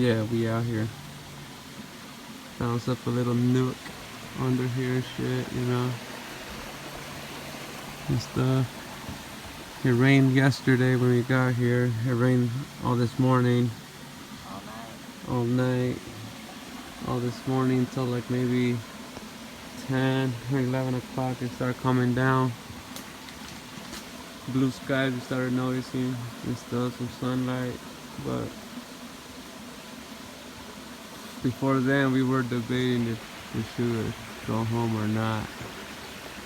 Yeah, we out here. Found us up a little nook under here and shit, you know. And stuff. It rained yesterday when we got here. It rained all this morning. All night. All this morning until like maybe 10 or 11 o'clock. It started coming down. Blue skies we started noticing and stuff, some sunlight. But before then we were debating if we should go home or not.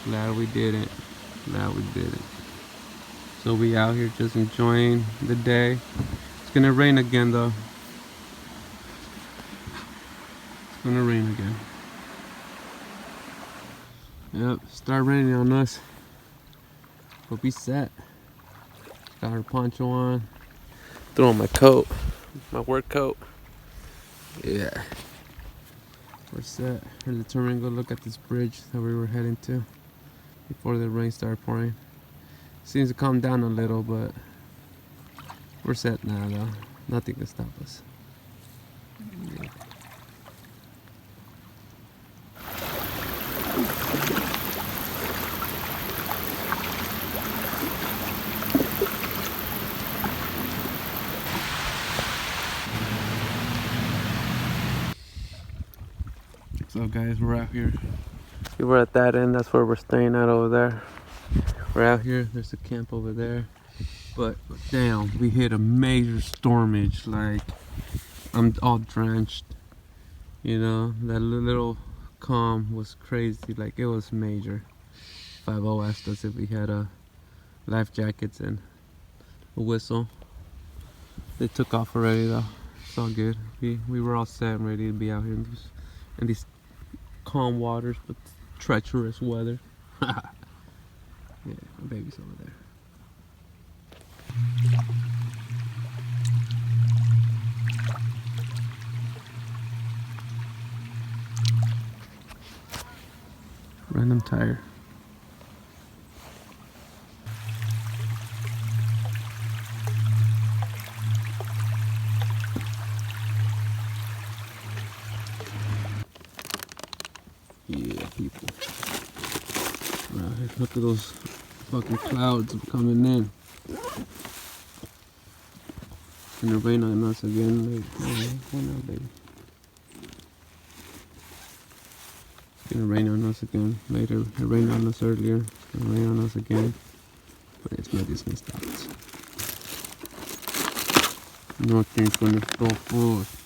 Glad we didn't. Glad we didn't. So we out here just enjoying the day. It's gonna rain again though. It's gonna rain again. Yep, start raining on us. But we set. Got our poncho on. Throw on my coat. My work coat. Yeah. We're set. We're determined to go look at this bridge that we were heading to before the rain started pouring. Seems to calm down a little, but we're set now though. Nothing can stop us. Yeah. So guys, we're out here. We were at that end, that's where we're staying at over there. We're out here, there's a camp over there. But damn, we hit a major stormage. Like, I'm all drenched. You know, that little calm was crazy, like it was major. 5-0 asked us if we had life jackets and a whistle. They took off already though. It's all good. We were all set and ready to be out here in these calm waters but treacherous weather. Yeah, my baby's over there. Random tire. Yeah, people. Right, look at those fucking clouds coming in. It's gonna rain on us again. Like, oh, no, baby. It's gonna rain on us again later. It rained on us earlier. It's gonna rain on us again. But it's nothing's gonna stop us. Nothing's gonna stop us.